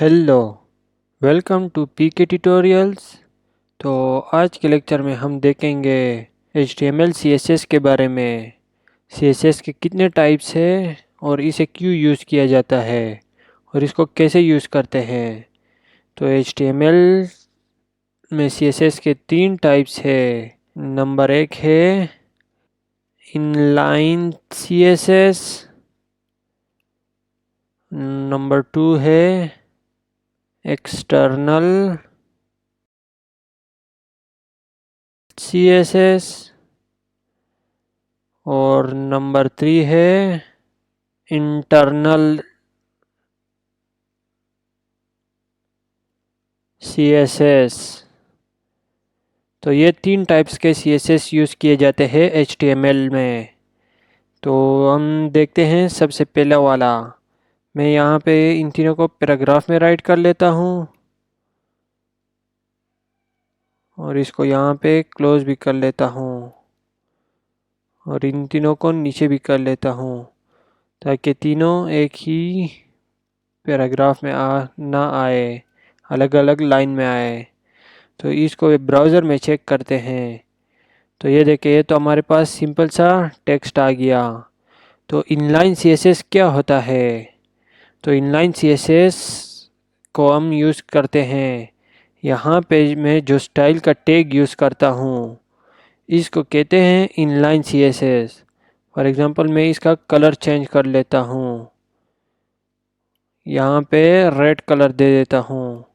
Hello, welcome to PK tutorials. तो आज के लेक्चर में हम देखेंगे HTML CSS के बारे में। CSS के कितने टाइप्स है और इसे क्यों यूज़ किया जाता है और इसको कैसे यूज़ करते हैं। तो HTML में CSS के 3 टाइप्स है। नंबर 1 है इनलाइन CSS, नंबर 2 है एक्सटर्नल CSS और नंबर 3 है इंटरनल CSS। तो ये 3 टाइप्स के CSS यूज़ किए जाते हैं HTML में। तो हम देखते हैं सबसे पहला वाला। मैं यहाँ पे इन तीनों को पैराग्राफ में राइट कर लेता हूँ और इसको यहाँ पे क्लोज भी कर लेता हूँ और इन तीनों को नीचे भी कर लेता हूँ ताकि तीनों एक ही पैराग्राफ में ना आए, अलग अलग लाइन में आए। तो इसको ब्राउज़र में चेक करते हैं। तो ये देखिए, तो हमारे पास सिंपल सा टेक्स्ट आ गया। तो इनलाइन CSS क्या होता है? तो इनलाइन CSS को हम यूज़ करते हैं, यहाँ पे मैं जो स्टाइल का टैग यूज़ करता हूँ इसको कहते हैं इनलाइन CSS। फॉर एग्ज़ाम्पल मैं इसका कलर चेंज कर लेता हूँ, यहाँ पे रेड कलर दे देता हूँ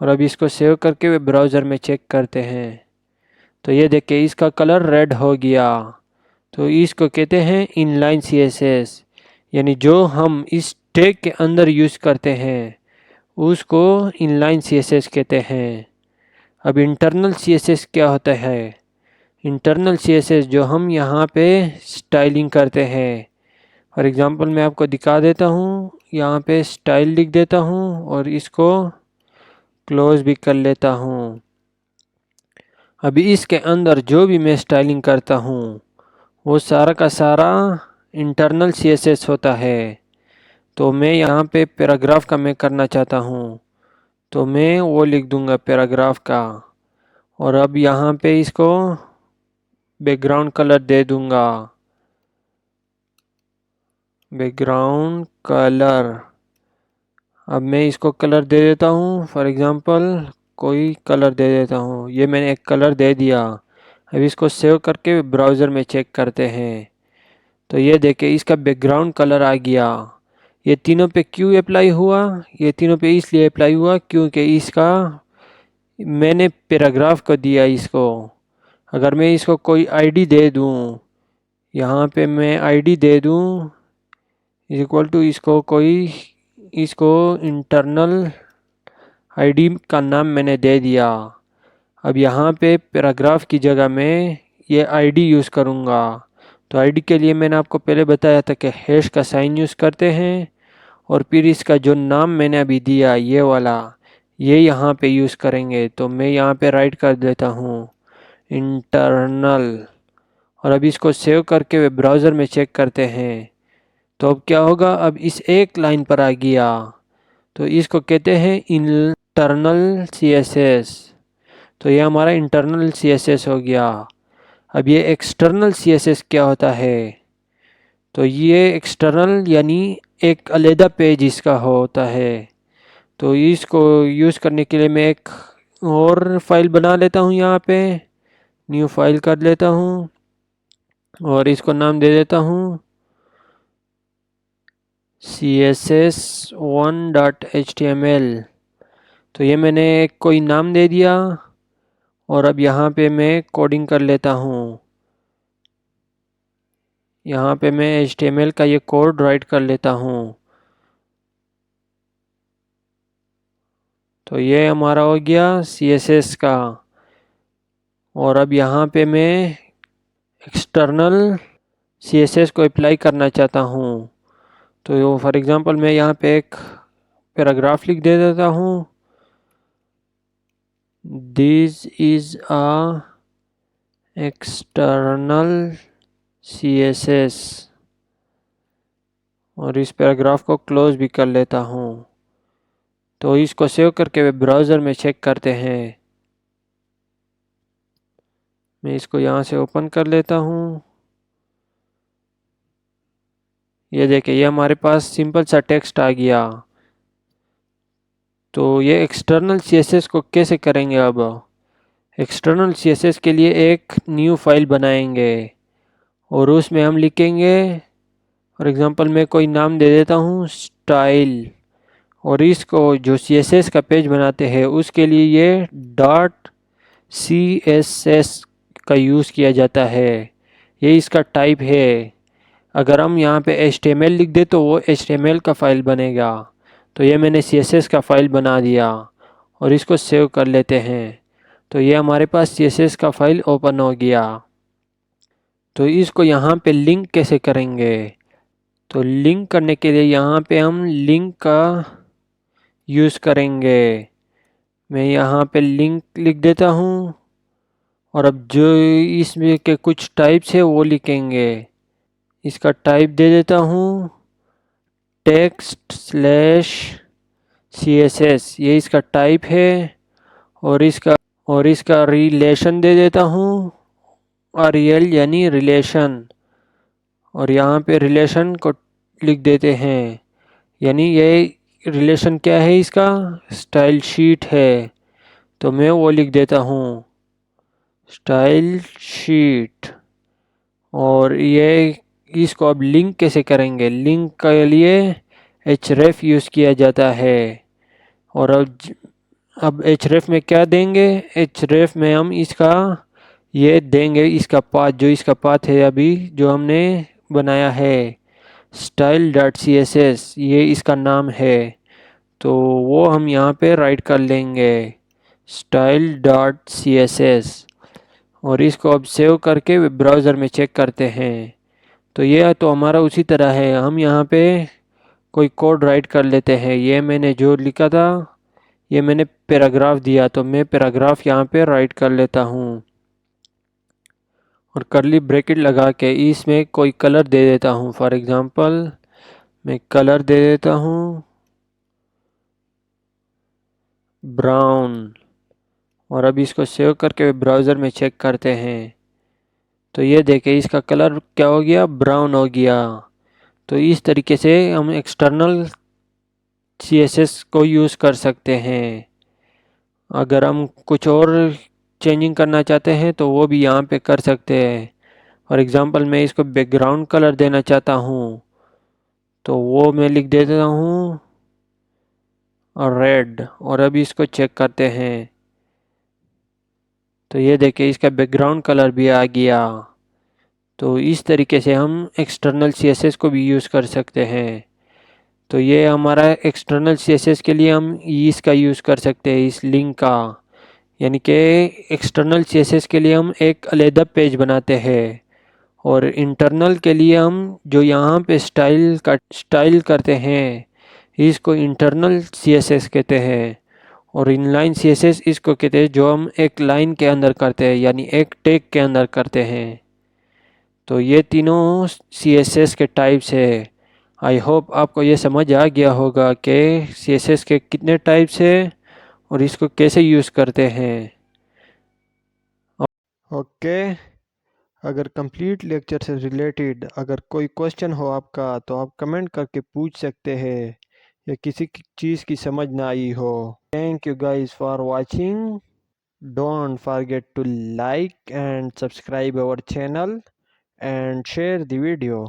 और अब इसको सेव करके वे ब्राउज़र में चेक करते हैं। तो ये देखिए, इसका कलर रेड हो गया। तो इसको कहते हैं इनलाइन CSS, यानी जो हम इस टैग के अंदर यूज़ करते हैं उसको इनलाइन CSS कहते हैं। अब इंटरनल CSS क्या होता है? इंटरनल CSS जो हम यहाँ पे स्टाइलिंग करते हैं। फॉर एग्ज़ाम्पल मैं आपको दिखा देता हूँ, यहाँ पे स्टाइल लिख देता हूँ और इसको क्लोज भी कर लेता हूँ। अभी इसके अंदर जो भी मैं स्टाइलिंग करता हूँ वो सारा का सारा इंटरनल CSS होता है। तो मैं यहाँ पे पैराग्राफ का मैं करना चाहता हूँ तो मैं वो लिख दूँगा पैराग्राफ का और अब यहाँ पे इसको बैकग्राउंड कलर दे दूँगा, बैकग्राउंड कलर। अब मैं इसको कलर दे देता हूँ, फॉर एग्ज़ाम्पल कोई कलर दे देता हूँ। ये मैंने एक कलर दे दिया। अब इसको सेव करके ब्राउज़र में चेक करते हैं। तो ये देखिए, इसका बैकग्राउंड कलर आ गया। ये तीनों पे क्यों अप्लाई हुआ? ये तीनों पे इसलिए अप्लाई हुआ क्योंकि इसका मैंने पैराग्राफ को दिया इसको। अगर मैं इसको कोई आईडी दे दूँ, यहाँ पे मैं आईडी दे दूँ इज इक्वल टू इसको इंटरनल आईडी का नाम मैंने दे दिया। अब यहाँ पे पैराग्राफ की जगह मैं ये आईडी यूज़ करूँगा। तो आईडी के लिए मैंने आपको पहले बताया था कि हैश का साइन यूज़ करते हैं और फिर इसका जो नाम मैंने अभी दिया ये वाला, ये यहाँ पे यूज़ करेंगे। तो मैं यहाँ पे राइट कर देता हूँ इंटरनल और अब इसको सेव करके वे ब्राउज़र में चेक करते हैं। तो अब क्या होगा, अब इस एक लाइन पर आ गया। तो इसको कहते हैं इंटरनल CSS। तो ये हमारा इंटरनल CSS हो गया। अब ये एक्सटर्नल CSS क्या होता है? तो ये एक्सटर्नल यानी एक अलग पेज इसका होता है। तो इसको यूज़ करने के लिए मैं एक और फाइल बना लेता हूँ, यहाँ पे न्यू फाइल कर लेता हूँ और इसको नाम दे देता हूँ css1.html। तो ये मैंने एक कोई नाम दे दिया और अब यहाँ पे मैं कोडिंग कर लेता हूँ। यहाँ पे मैं HTML का ये कोड राइट कर लेता हूँ। तो ये हमारा हो गया CSS का। और अब यहाँ पे मैं एक्सटर्नल CSS को अप्लाई करना चाहता हूँ। तो फॉर एग्ज़ाम्पल मैं यहाँ पे एक पैराग्राफ लिख दे देता हूँ, this is a external CSS और इस पैराग्राफ को क्लोज भी कर लेता हूँ। तो इसको सेव करके वेब ब्राउज़र में चेक करते हैं। मैं इसको यहाँ से ओपन कर लेता हूँ। ये देखिए, ये हमारे पास सिंपल सा टेक्स्ट आ गया। तो ये एक्सटर्नल सीएसएस को कैसे करेंगे? अब एक्सटर्नल सीएसएस के लिए एक न्यू फाइल बनाएंगे और उसमें हम लिखेंगे, फॉर एग्ज़ाम्पल मैं कोई नाम दे देता हूँ स्टाइल, और इसको जो सीएसएस का पेज बनाते हैं उसके लिए ये डॉट CSS का यूज़ किया जाता है। ये इसका टाइप है। अगर हम यहाँ पे HTML लिख दे तो वो HTML का फ़ाइल बनेगा। तो ये मैंने CSS का फ़ाइल बना दिया और इसको सेव कर लेते हैं। तो ये हमारे पास CSS का फ़ाइल ओपन हो गया। तो इसको यहाँ पे लिंक कैसे करेंगे? तो लिंक करने के लिए यहाँ पे हम लिंक का यूज़ करेंगे। मैं यहाँ पे लिंक लिख देता हूँ और अब जो इसमें के कुछ टाइप्स है वो लिखेंगे। इसका टाइप दे देता हूँ टेक्स्ट स्लैश CSS, ये इसका टाइप है। और इसका रिलेशन दे देता हूँ REL यानी रिलेशन, और यहाँ पे रिलेशन को लिख देते हैं। यानी ये रिलेशन क्या है? इसका स्टाइल शीट है। तो मैं वो लिख देता हूँ स्टाइल शीट। और ये इसको अब लिंक कैसे करेंगे? लिंक के लिए href यूज़ किया जाता है। और अब href में क्या देंगे? href में हम इसका ये देंगे, इसका पाथ, जो इसका पाथ है अभी जो हमने बनाया है style.css, ये इसका नाम है। तो वो हम यहाँ पे राइट कर लेंगे style.css, और इसको अब सेव करके वेब ब्राउज़र में चेक करते हैं। तो ये तो हमारा उसी तरह है। हम यहाँ पे कोई कोड राइट कर लेते हैं। ये मैंने जो लिखा था, ये मैंने पैराग्राफ दिया, तो मैं पैराग्राफ यहाँ पे राइट कर लेता हूँ और कर्ली ब्रैकेट लगा के इसमें कोई कलर दे देता हूँ। फॉर एग्ज़ाम्पल मैं कलर दे देता हूँ ब्राउन, और अब इसको सेव करके ब्राउज़र में चेक करते हैं। तो ये देखें, इसका कलर क्या हो गया? ब्राउन हो गया। तो इस तरीके से हम एक्सटर्नल CSS को यूज़ कर सकते हैं। अगर हम कुछ और चेंजिंग करना चाहते हैं तो वो भी यहाँ पे कर सकते हैं। फॉर एग्ज़ाम्पल मैं इसको बैकग्राउंड कलर देना चाहता हूँ, तो वो मैं लिख देता हूँ रेड, और अब इसको चेक करते हैं। तो ये देखिए, इसका बैकग्राउंड कलर भी आ गया। तो इस तरीके से हम एक्सटर्नल CSS को भी यूज़ कर सकते हैं। तो ये हमारा एक्सटर्नल CSS के लिए हम इसका यूज़ कर सकते हैं, इस लिंक का। यानी कि एक्सटर्नल CSS के लिए हम एक अलग पेज बनाते हैं, और इंटरनल के लिए हम जो यहाँ पे स्टाइल करते हैं इसको इंटरनल CSS कहते हैं। और इनलाइन CSS इसको कहते हैं जो हम एक लाइन के अंदर करते हैं, यानी एक टैग के अंदर करते हैं। तो ये तीनों CSS के टाइप्स है। आई होप आपको ये समझ आ गया होगा कि CSS के कितने टाइप्स है और इसको कैसे यूज़ करते हैं। ओके, अगर कंप्लीट लेक्चर से रिलेटेड अगर कोई क्वेश्चन हो आपका तो आप कमेंट करके पूछ सकते हैं, या किसी चीज़ की समझ ना आई हो। Thank you guys for watching. Don't forget to like and subscribe our channel and share the video.